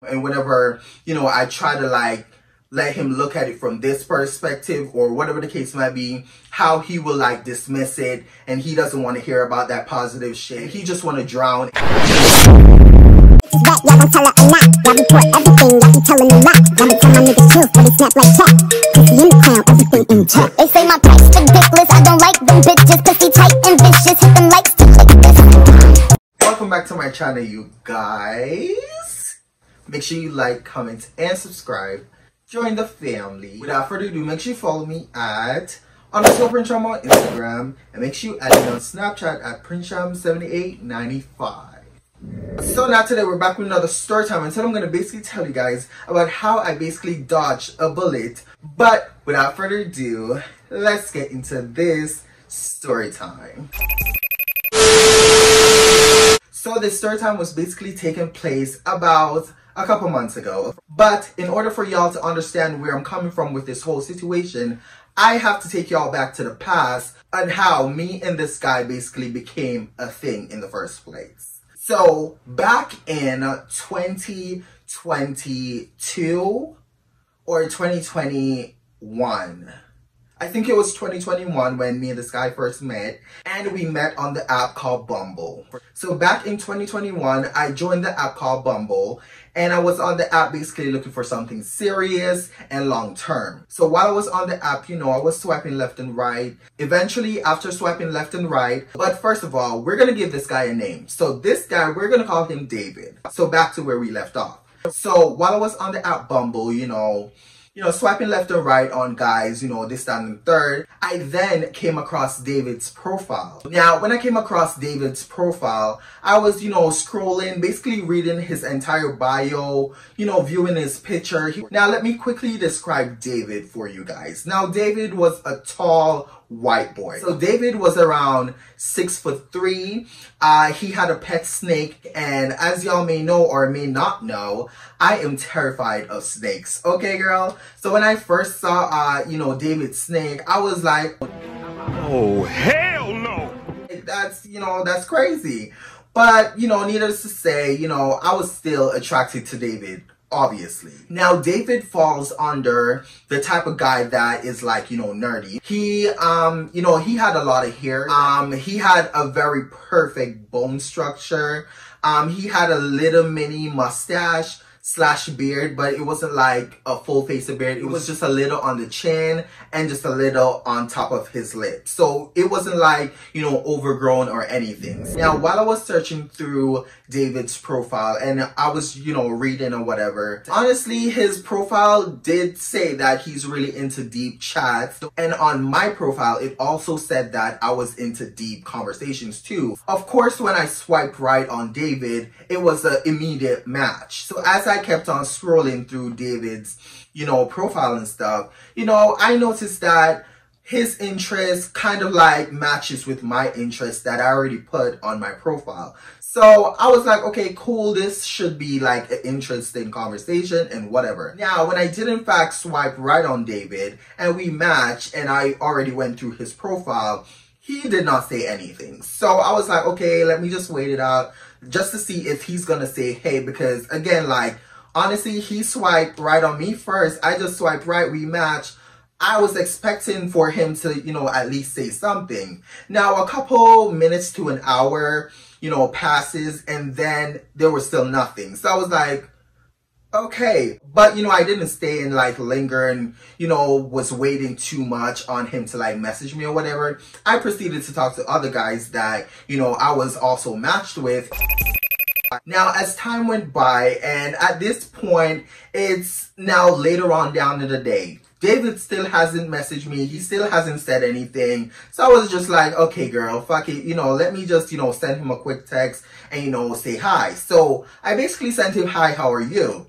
And whenever, I try to like let him look at it from this perspective or whatever the case might be, how he will like dismiss it and he doesn't want to hear about that positive shit. He just want to drown. Y'all gon' tell her a lot. Y'all report everything, y'all be telling a lot. Y'all be telling my niggas chill, but they snap like cat. Pussy in the crown, everything in check. They say my price ridiculous, I don't like them bitches. Pussy tight and vicious, hit them likes to click this. Welcome back to my channel, you guys. Make sure you like, comment, and subscribe. Join the family. Without further ado, make sure you follow me at _Princham on Instagram. And make sure you add me on Snapchat at Princham7895. So now today we're back with another story time, and today I'm going to basically tell you guys about how I basically dodged a bullet. But without further ado, let's get into this story time. So this story time was basically taking place about a couple months ago. But in order for y'all to understand where I'm coming from with this whole situation, I have to take y'all back to the past and how me and this guy basically became a thing in the first place. So back in 2022 or 2021, I think it was 2021 when me and this guy first met, and we met on the app called Bumble. So back in 2021, I joined the app called Bumble, and I was on the app basically looking for something serious and long term. So while I was on the app, I was swiping left and right. Eventually, after swiping left and right, but first of all, we're gonna give this guy a name. So this guy, we're gonna call him David. So back to where we left off. So while I was on the app Bumble, swiping left and right on guys, this, that, and the third, I then came across David's profile. Now, when I came across David's profile, I was, scrolling, basically reading his entire bio, viewing his picture. Now, let me quickly describe David for you guys. Now, David was a tall white boy. So David was around 6'3". He had a pet snake, and as y'all may know or may not know, I am terrified of snakes. Okay, girl? So when I first saw, David's snake, I was like, oh, hell no! That's crazy. But, needless to say, I was still attracted to David. Obviously. Now, David falls under the type of guy that is like, nerdy. He, he had a lot of hair. He had a very perfect bone structure. He had a little mini mustache / beard, but it wasn't like a full face of beard. It was just a little on the chin and just a little on top of his lips. So it wasn't like, overgrown or anything. Now, while I was searching through David's profile and I was, reading or whatever, honestly, his profile did say that he's really into deep chats. And on my profile, it also said that I was into deep conversations too. Of course, when I swiped right on David, it was an immediate match. So as I kept on scrolling through David's, profile and stuff, I noticed that his interest kind of like matches with my interest that I already put on my profile. So I was like, okay, cool, this should be like an interesting conversation and whatever. Now, when I did in fact swipe right on David and we matched and I already went through his profile, he did not say anything. So I was like, okay, let me just wait it out just to see if he's gonna say hey, because again, like, honestly, he swiped right on me first. I just swiped right, we matched. I was expecting for him to, at least say something. Now, a couple minutes to an hour, passes, and then there was still nothing. So I was like, okay. But, I didn't stay and, like, linger and, was waiting too much on him to, like, message me or whatever. I proceeded to talk to other guys that, I was also matched with. Now, as time went by, and at this point, it's now later on down in the day. David still hasn't messaged me. He still hasn't said anything. So I was just like, okay, girl, fuck it. Let me just, send him a quick text and, say hi. So I basically sent him, hi, how are you?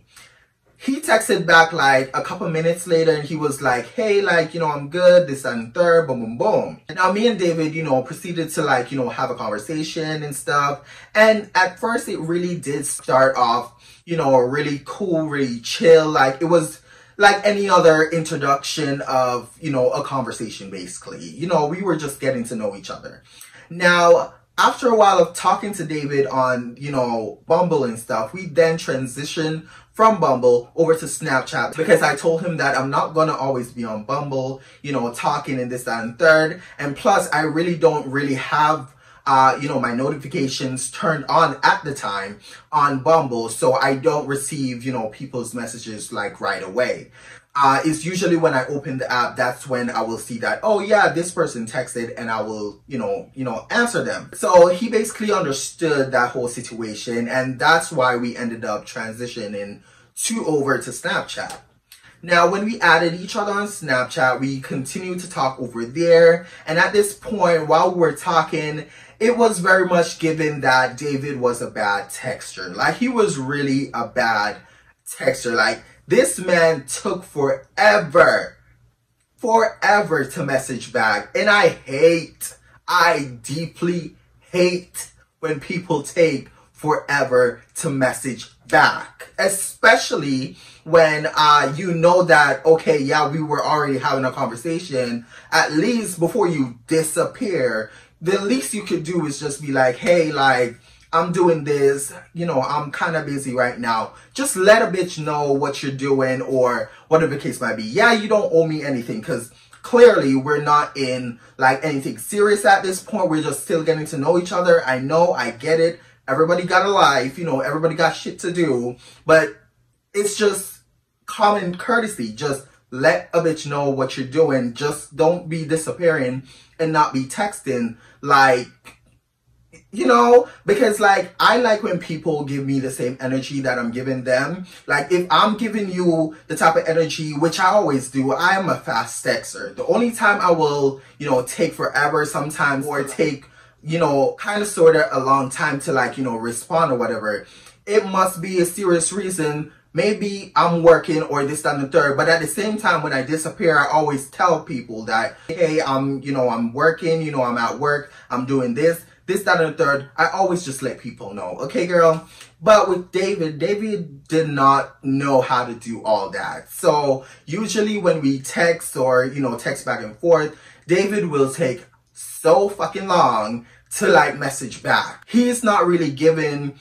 He texted back like a couple minutes later and he was like, hey, like, I'm good, this and third, boom, boom, boom. And now me and David, proceeded to like, have a conversation and stuff. And at first it really did start off, really cool, really chill. Like it was like any other introduction of, a conversation basically. We were just getting to know each other. Now, After a while of talking to David on, you know, Bumble and stuff, we then transitioned from Bumble over to Snapchat because I told him that I'm not gonna always be on Bumble, you know, talking and this, that, and third. And plus, I really don't really have you know, my notifications turned on at the time on Bumble, so I don't receive, you know, people's messages like right away. It's usually when I open the app, that's when I will see that, oh yeah, this person texted, and I will, you know, answer them. So he basically understood that whole situation, and that's why we ended up transitioning over to Snapchat. Now, when we added each other on Snapchat, we continued to talk over there. And at this point, while we were talking, it was very much given that David was a bad texter. Like, he was really a bad texter. Like, this man took forever to message back. And I deeply hate when people take forever to message back, especially when you know that, okay, yeah, we were already having a conversation. At least before you disappear, the least you could do is just be like, hey, like, I'm doing this, you know, I'm kind of busy right now. Just let a bitch know what you're doing, or whatever the case might be. Yeah, you don't owe me anything, because clearly we're not in like anything serious at this point. We're just still getting to know each other. I know, I get it. Everybody got a life, you know, everybody got shit to do, but it's just common courtesy. Just let a bitch know what you're doing. Just don't be disappearing and not be texting, like, you know, because like, I like when people give me the same energy that I'm giving them. Like, if I'm giving you the type of energy, which I always do, I am a fast texter. The only time I will, you know, take forever sometimes, or take, you know, kind of sort of a long time to, like, you know, respond or whatever, it must be a serious reason. Maybe I'm working or this, that, and the third. But at the same time, when I disappear, I always tell people that, hey, I'm working, you know, I'm at work, I'm doing this, that, and the third. I always just let people know. Okay, girl? But with David did not know how to do all that. So usually when we text, or, you know, text back and forth, David will take so fucking long to like message back. He's not really giving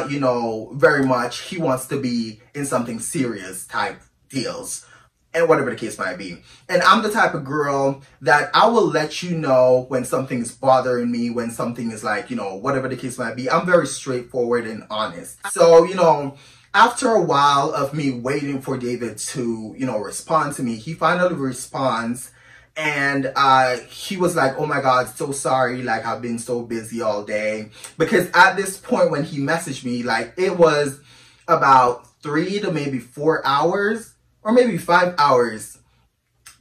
you know, very much. He wants to be in something serious type deals, and whatever the case might be. And I'm the type of girl that I will let you know when something's bothering me, when something is like, you know, whatever the case might be. I'm very straightforward and honest. So, you know, after a while of me waiting for David to, you know, respond to me, he finally responds. And he was like, oh my God, so sorry, like, I've been so busy all day. Because at this point when he messaged me, like, it was about 3 to maybe 4 hours, or maybe 5 hours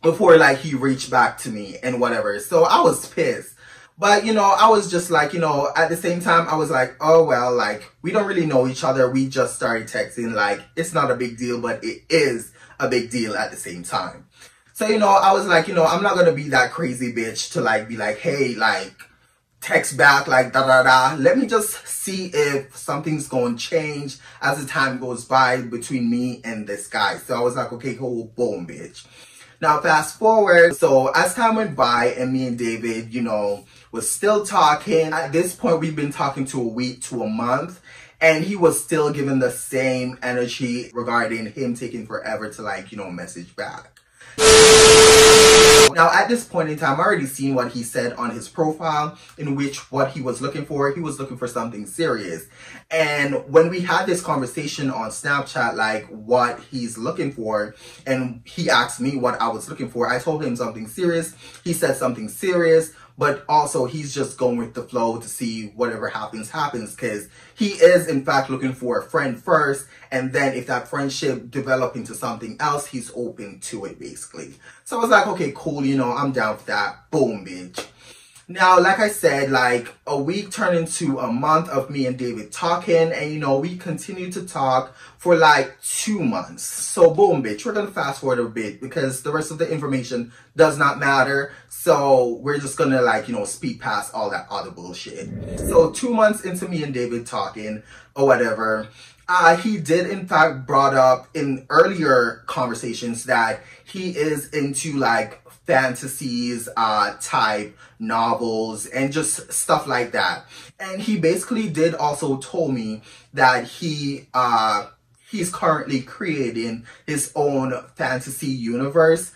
before, like, he reached back to me and whatever. So I was pissed. But, you know, I was just like, you know, at the same time, I was like, oh, well, like, we don't really know each other. We just started texting. Like, it's not a big deal, but it is a big deal at the same time. So, you know, I was like, you know, I'm not going to be that crazy bitch to, like, be like, hey, like, text back, like, da-da-da. Let me just see if something's going to change as the time goes by between me and this guy. So I was like, okay, cool, boom, bitch. Now, fast forward. So as time went by and me and David, you know, was still talking. At this point, we've been talking to a week to a month. And he was still giving the same energy regarding him taking forever to, like, you know, message back. Now, at this point in time, I already seen what he said on his profile, in which what he was looking for something serious. And when we had this conversation on Snapchat, like, what he's looking for, and he asked me what I was looking for, I told him something serious. He said something serious, but also he's just going with the flow to see whatever happens, because he is in fact looking for a friend first, and then if that friendship develop into something else, he's open to it, basically. So I was like, okay, cool, you know, I'm down for that. Boom, bitch. Now, like I said, like, a week turned into a month of me and David talking, and, you know, we continued to talk for like 2 months. So boom, bitch, we're gonna fast forward a bit because the rest of the information does not matter. So we're just gonna, like, you know, speed past all that other bullshit. So 2 months into me and David talking or whatever, he did in fact brought up in earlier conversations that he is into, like, fantasies, type novels, and just stuff like that. And he basically did also told me that he's currently creating his own fantasy universe,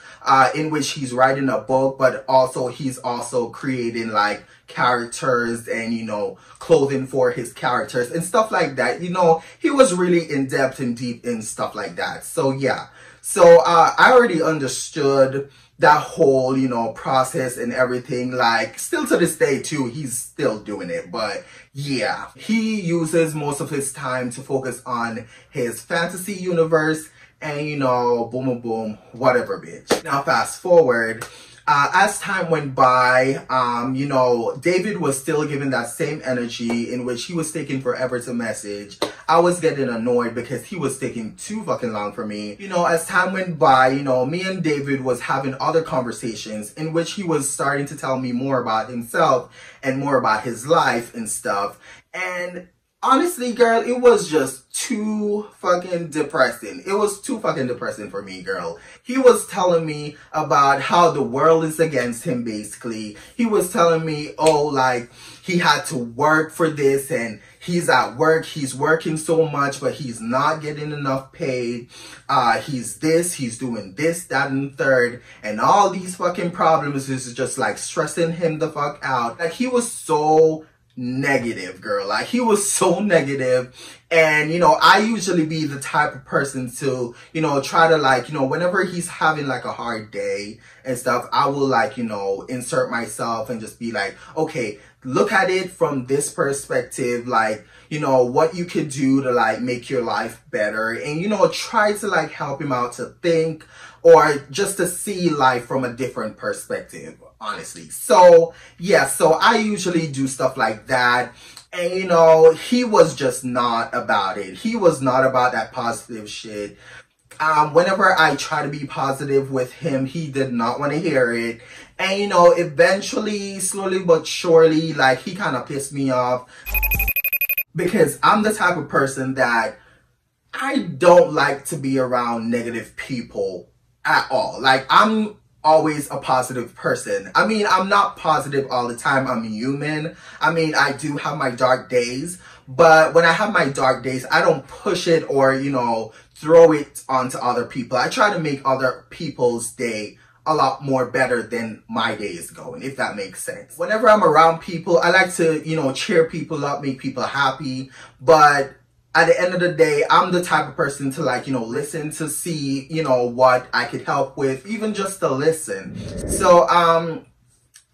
in which he's writing a book, but also he's also creating like characters and, you know, clothing for his characters and stuff like that. You know, he was really in depth and deep in stuff like that. So yeah, so I already understood that whole, you know, process and everything. Like, still to this day too, he's still doing it. But yeah, he uses most of his time to focus on his fantasy universe and, you know, boom, boom, boom, whatever, bitch. Now fast forward, as time went by, you know, David was still giving that same energy in which he was taking forever to message. I was getting annoyed because he was taking too fucking long for me. You know, as time went by, you know, me and David was having other conversations in which he was starting to tell me more about himself and more about his life and stuff. And honestly, girl, it was just too fucking depressing. It was too fucking depressing for me, girl. He was telling me about how the world is against him, basically. He was telling me, oh, like, he had to work for this and he's at work, he's working so much, but he's not getting enough paid. He's doing this, that, and third. And all these fucking problems is just like stressing him the fuck out. Like, he was so negative, girl. Like, he was so negative. And, you know, I usually be the type of person to, you know, try to, like, you know, whenever he's having like a hard day and stuff, I will, like, you know, insert myself and just be like, okay, look at it from this perspective, like, you know, what you could do to like make your life better, and, you know, try to like help him out to think or just to see life from a different perspective, honestly. So yeah, so I usually do stuff like that. And, you know, he was just not about it. He was not about that positive shit. Whenever I try to be positive with him, he did not want to hear it. And, you know, eventually, slowly but surely, like, he kind of pissed me off. Because I'm the type of person that I don't like to be around negative people at all. Like, I'm always a positive person. I mean, I'm not positive all the time. I'm human. I mean, I do have my dark days, but when I have my dark days, I don't push it or, you know, throw it onto other people. I try to make other people's day a lot more better than my day is going, if that makes sense. Whenever I'm around people, I like to, you know, cheer people up, make people happy, but at the end of the day, I'm the type of person to, like, you know, listen to see, you know, what I could help with, even just to listen. So,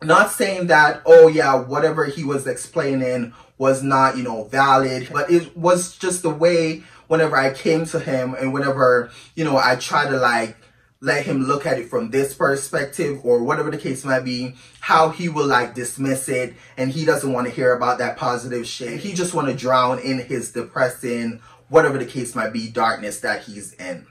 not saying that, oh yeah, whatever he was explaining was not, you know, valid, but it was just the way whenever I came to him and whenever, you know, I try to, like, let him look at it from this perspective or whatever the case might be, how he will like dismiss it, and he doesn't want to hear about that positive shit. He just want to drown in his depressing, whatever the case might be, darkness that he's in.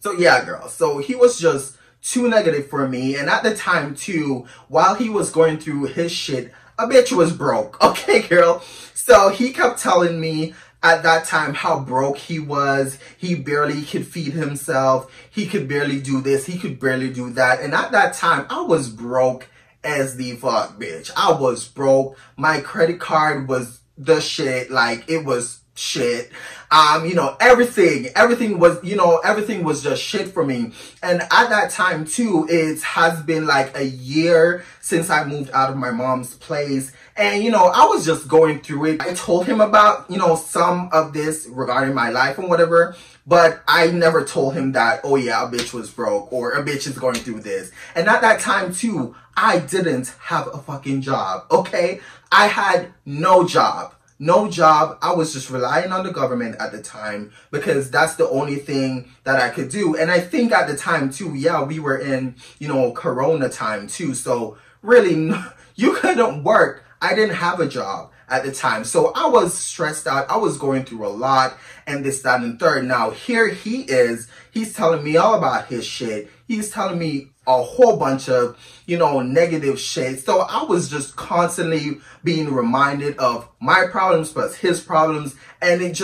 So yeah, girl. So he was just too negative for me. And at the time too, while he was going through his shit, a bitch was broke. Okay, girl. So he kept telling me at that time how broke he was. He barely could feed himself. He could barely do this. He could barely do that. And at that time, I was broke as the fuck, bitch. I was broke. My credit card was the shit. Like, it was shit. You know, everything was, you know, everything was just shit for me. And at that time too, it has been like a year since I moved out of my mom's place. And, you know, I was just going through it. I told him about, you know, some of this regarding my life and whatever, but I never told him that, oh yeah, a bitch was broke or a bitch is going through this. And at that time too, I didn't have a fucking job, okay? I had no job. No job. I was just relying on the government at the time because that's the only thing that I could do. And I think at the time too, yeah, we were in, you know, Corona time too. So really, you couldn't work. I didn't have a job at the time. So I was stressed out. I was going through a lot and this, that, and third. Now here he is. He's telling me all about his shit. He's telling me a whole bunch of, you know, negative shit. So I was just constantly being reminded of my problems plus his problems. And it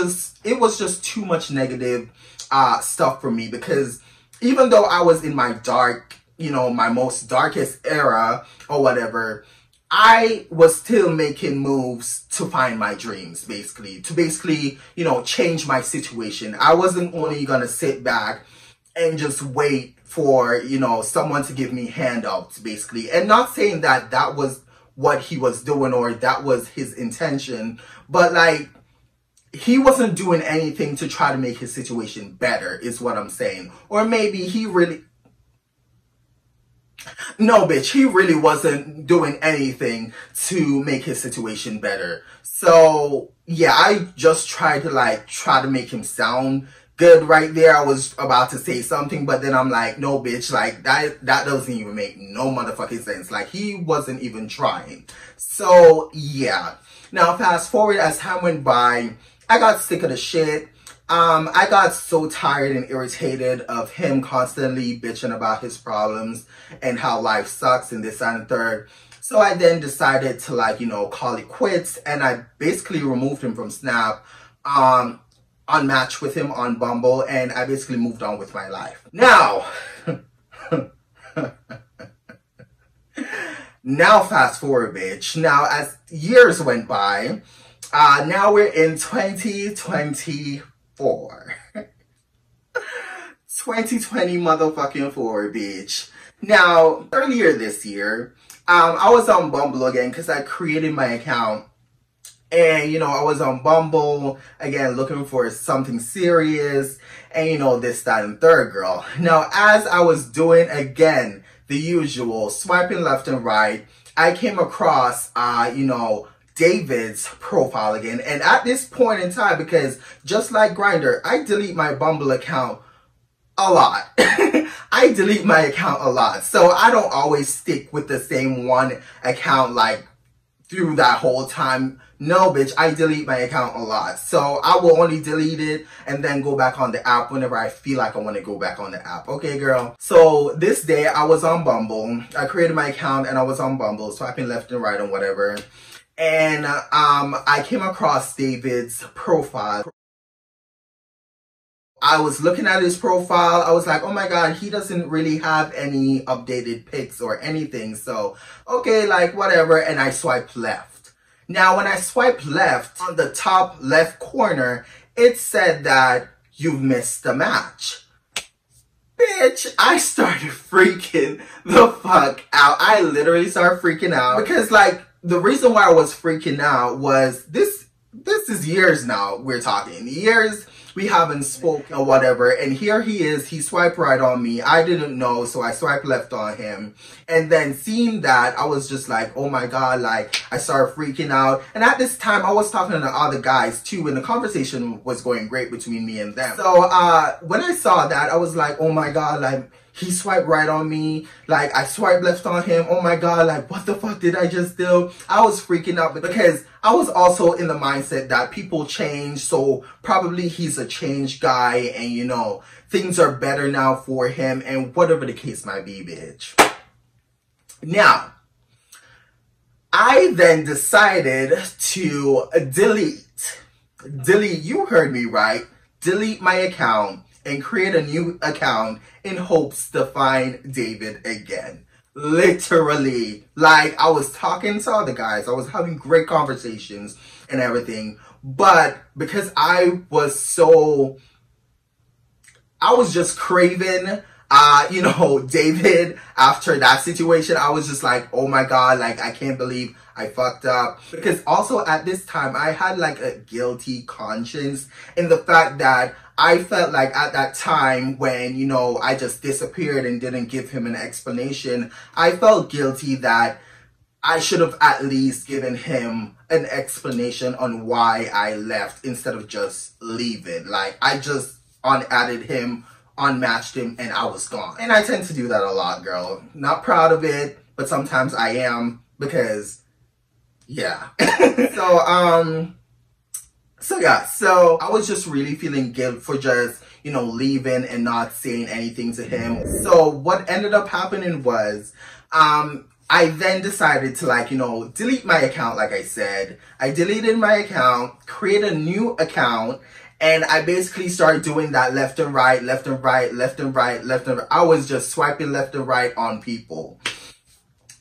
was just too much negative stuff for me, because even though I was in my dark, you know, my most darkest era or whatever, I was still making moves to find my dreams, basically. To basically, you know, change my situation. I wasn't only gonna sit back and just wait for, you know, someone to give me handouts, basically. And not saying that that was what he was doing or that was his intention, but like, he wasn't doing anything to try to make his situation better, is what I'm saying. Or maybe he really... No, bitch, he really wasn't doing anything to make his situation better. So, yeah, I just tried to, like, try to make him sound good right there. I was about to say something, but then I'm like, no, bitch, like, that doesn't even make no motherfucking sense. Like, he wasn't even trying. So, yeah. Now, fast forward as time went by, I got sick of the shit. I got so tired and irritated of him constantly bitching about his problems and how life sucks and this and the third. So I then decided to, like, you know, call it quits, and I basically removed him from Snap, unmatched with him on Bumble, and I basically moved on with my life. Now, now fast forward, bitch. Now, as years went by, now we're in 2024. 2020 motherfucking 4, bitch. Now, earlier this year, I was on Bumble again because I created my account. And, you know, I was on Bumble, again, looking for something serious. And, you know, this, that, and third, girl. Now, as I was doing, again, the usual, swiping left and right, I came across, you know, David's profile again. And at this point in time, because just like Grindr, I delete my Bumble account a lot. I delete my account a lot. So I don't always stick with the same one account like through that whole time. No, bitch, I delete my account a lot. So I will only delete it and then go back on the app whenever I feel like I want to go back on the app. Okay, girl? So this day I was on Bumble. I created my account and I was on Bumble, swiping left and right and whatever. And I came across David's profile. I was looking at his profile. I was like, oh my God, he doesn't really have any updated pics or anything. So, okay, like whatever. And I swiped left. Now, when I swiped left, on the top left corner, it said that you've missed the match. Bitch, I started freaking the fuck out. I literally started freaking out because, like, the reason why I was freaking out was this is years now we're talking. Years we haven't spoken or whatever. And here he is. He swiped right on me. I didn't know, so I swiped left on him. And then seeing that, I was just like, oh my God, like, I started freaking out. And at this time, I was talking to other guys too, and the conversation was going great between me and them. So when I saw that, I was like, oh my God, like, he swiped right on me. Like, I swiped left on him. Oh my God, like, what the fuck did I just do? I was freaking out because I was also in the mindset that people change. So probably he's a changed guy and, you know, things are better now for him and whatever the case might be, bitch. Now, I then decided to delete, you heard me right, delete my account and create a new account in hopes to find David again. Literally. Like, I was talking to other guys. I was having great conversations and everything. But because I was just craving, you know, David after that situation, I was just like, oh my God, like, I can't believe I fucked up. Because also at this time, I had like a guilty conscience in the fact that I felt like at that time when, you know, I just disappeared and didn't give him an explanation, I felt guilty that I should have at least given him an explanation on why I left instead of just leaving. Like, I just unadded him, unmatched him, and I was gone. And I tend to do that a lot, girl. Not proud of it, but sometimes I am because, yeah. So I was just really feeling guilt for just, you know, leaving and not saying anything to him. So what ended up happening was, I then decided to, like, you know, delete my account, like I said. I deleted my account, create a new account, And I basically started doing that left and right, left and right, left and right, left and right. I was just swiping left and right on people.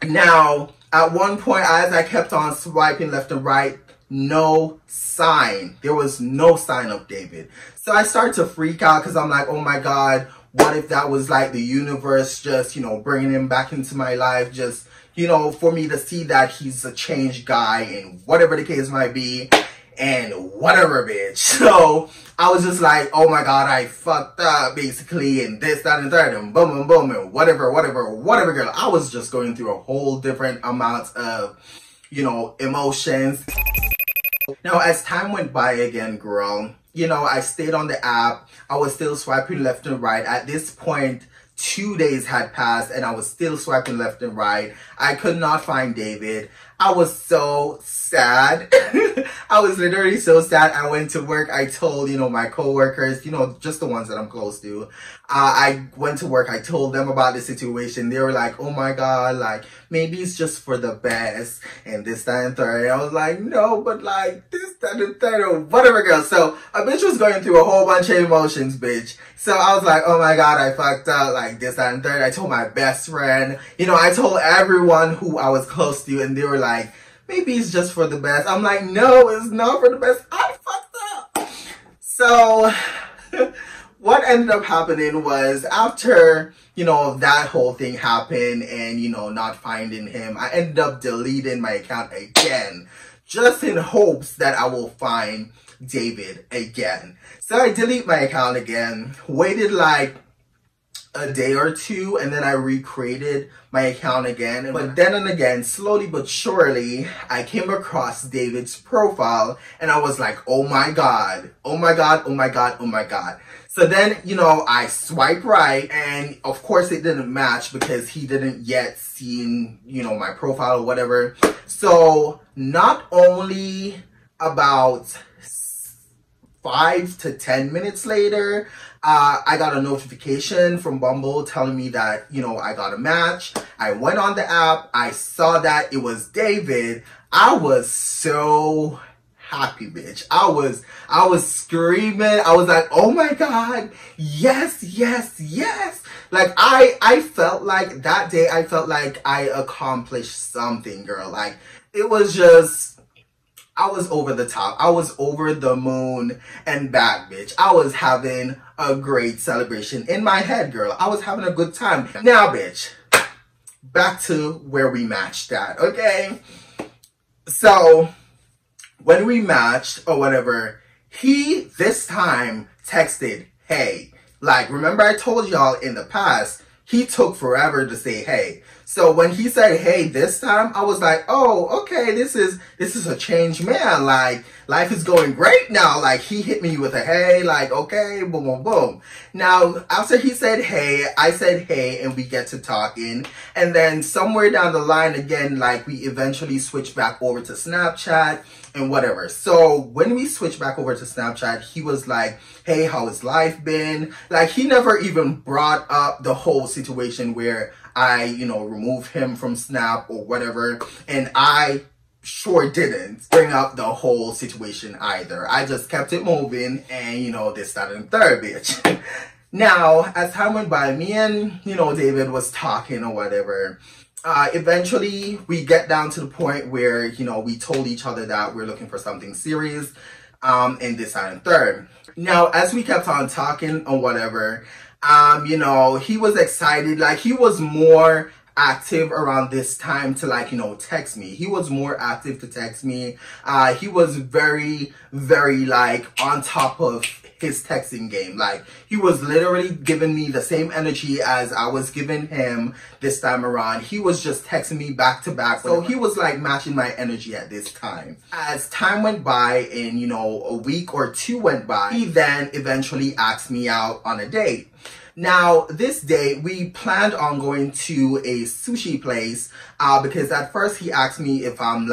Now, at one point, as I kept on swiping left and right, no sign. There was no sign of David. So I started to freak out because I'm like, oh my God, what if that was like the universe just, you know, bringing him back into my life, just, you know, for me to see that he's a changed guy and whatever the case might be. And whatever, bitch. So I was just like, oh my God, I fucked up basically, and this, that, and third, and boom, boom, boom, and whatever, girl. I was just going through a whole different amount of, you know, emotions. Now, as time went by again, girl, you know, I stayed on the app. I was still swiping left and right. At this point, 2 days had passed and I was still swiping left and right. I could not find David. I was so sad. I was literally so sad. I went to work. I told, you know, my coworkers, you know, just the ones that I'm close to. I went to work. I told them about the situation. They were like, oh my God, like, maybe it's just for the best and this, that, and third. I was like, no, but like this, that, and third, or whatever, girl. So a bitch was going through a whole bunch of emotions, bitch. So I was like, oh my God, I fucked up, like this, that, and third. I told my best friend, you know, I told everyone who I was close to, and they were like, maybe it's just for the best. I'm like, no, it's not for the best. I fucked up. So what ended up happening was after, you know, that whole thing happened and, you know, not finding him, I ended up deleting my account again, just in hopes that I will find David again. So I delete my account again, waited like a day or two, and then I recreated my account again. But then and again, slowly but surely, I came across David's profile and I was like, oh my God, oh my God, oh my God, oh my God. So then, you know, I swipe right, and of course it didn't match because he didn't yet seen, you know, my profile or whatever. So not only about 5 to 10 minutes later, I got a notification from Bumble telling me that, you know, I got a match. I went on the app. I saw that it was David. I was so happy, bitch. I was screaming. I was like, oh my God, yes, yes, yes. Like I felt like that day, I felt like I accomplished something, girl. Like it was just, I was over the top. I was over the moon and back, bitch. I was having a great celebration in my head, girl. I was having a good time. Now, bitch, back to where we matched at, okay? So when we matched or whatever, he this time texted, hey. Like, remember I told y'all in the past, he took forever to say hey. So when he said hey this time, I was like, oh, okay, this is a changed man. Like, life is going great now. Like, he hit me with a hey, like, okay, boom, boom, boom. Now, after he said hey, I said hey, and we get to talking. And then somewhere down the line again, like, we eventually switched back over to Snapchat and whatever. So when we switched back over to Snapchat, he was like, hey, how has life been? Like, he never even brought up the whole situation where I, you know, removed him from Snap or whatever. And I sure didn't bring up the whole situation either. I just kept it moving and, you know, this, that, and third, bitch. Now, as time went by, me and, you know, David was talking or whatever. Eventually, we get down to the point where, you know, we told each other that we're looking for something serious, and this, that, and third. Now, as we kept on talking or whatever, you know, he was excited. Like, he was more active around this time to, like, you know, text me. He was more active to text me. He was very, very, like, on top of his texting game. Like, he was literally giving me the same energy as I was giving him this time around. He was just texting me back to back. So he was like matching my energy at this time. As time went by and, you know, a week or two went by, he then eventually asked me out on a date. Now, this day, we planned on going to a sushi place, because at first he asked me if I'm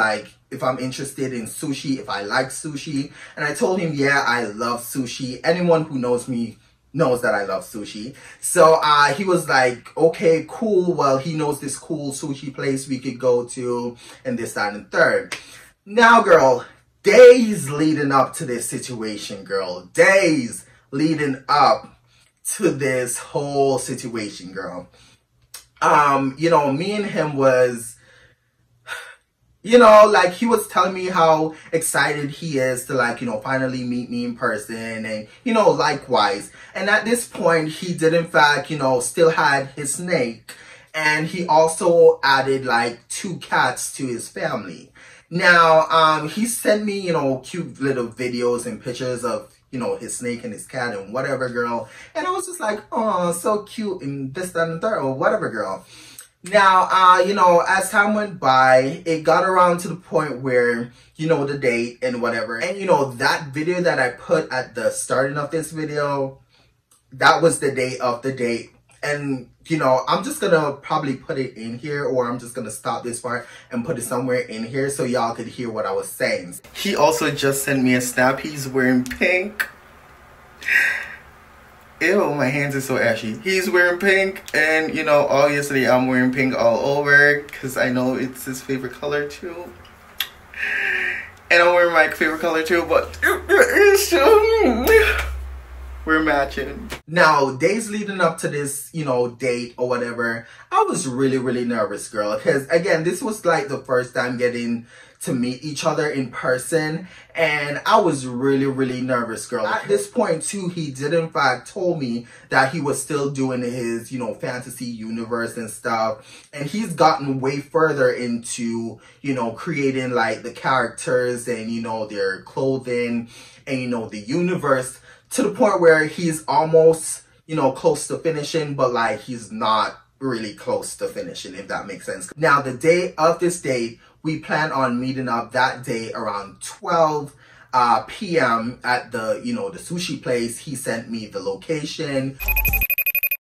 interested in sushi, if I like sushi. And I told him, yeah, I love sushi. Anyone who knows me knows that I love sushi. So he was like, okay, cool. Well, he knows this cool sushi place we could go to and this, that, and third. Now, girl, days leading up to this situation, girl. Days leading up to this whole situation, girl. You know, me and him was, you know, like, he was telling me how excited he is to, like, you know, finally meet me in person, and, you know, likewise. And at this point, he did, in fact, you know, still had his snake, and he also added, like, 2 cats to his family. Now, he sent me, you know, cute little videos and pictures of, you know, his snake and his cat and whatever, girl. And I was just like, oh, so cute, and this, that, and the third, or whatever, girl. Now, you know, as time went by, it got around to the point where, you know, the date and whatever. And, you know, that video that I put at the starting of this video, that was the day of the date. And, you know, I'm just gonna probably put it in here, or I'm just gonna stop this part and put it somewhere in here so y'all could hear what I was saying. He also just sent me a snap. He's wearing pink. Ew, my hands are so ashy. He's wearing pink, and, you know, obviously I'm wearing pink all over because I know it's his favorite color too. And I'm wearing my favorite color too, but we're matching. Now, days leading up to this, you know, date or whatever, I was really, really nervous, girl. Because, again, this was like the first time getting to meet each other in person. And I was really, really nervous, girl. At this point, too, he did, in fact, told me that he was still doing his, you know, fantasy universe and stuff. And he's gotten way further into, you know, creating, like, the characters and, you know, their clothing and, you know, the universe, to the point where he's almost, you know, close to finishing, but, like, he's not really close to finishing, if that makes sense. Now, the day of this date, we plan on meeting up that day around 12 p.m. at the, you know, the sushi place. He sent me the location.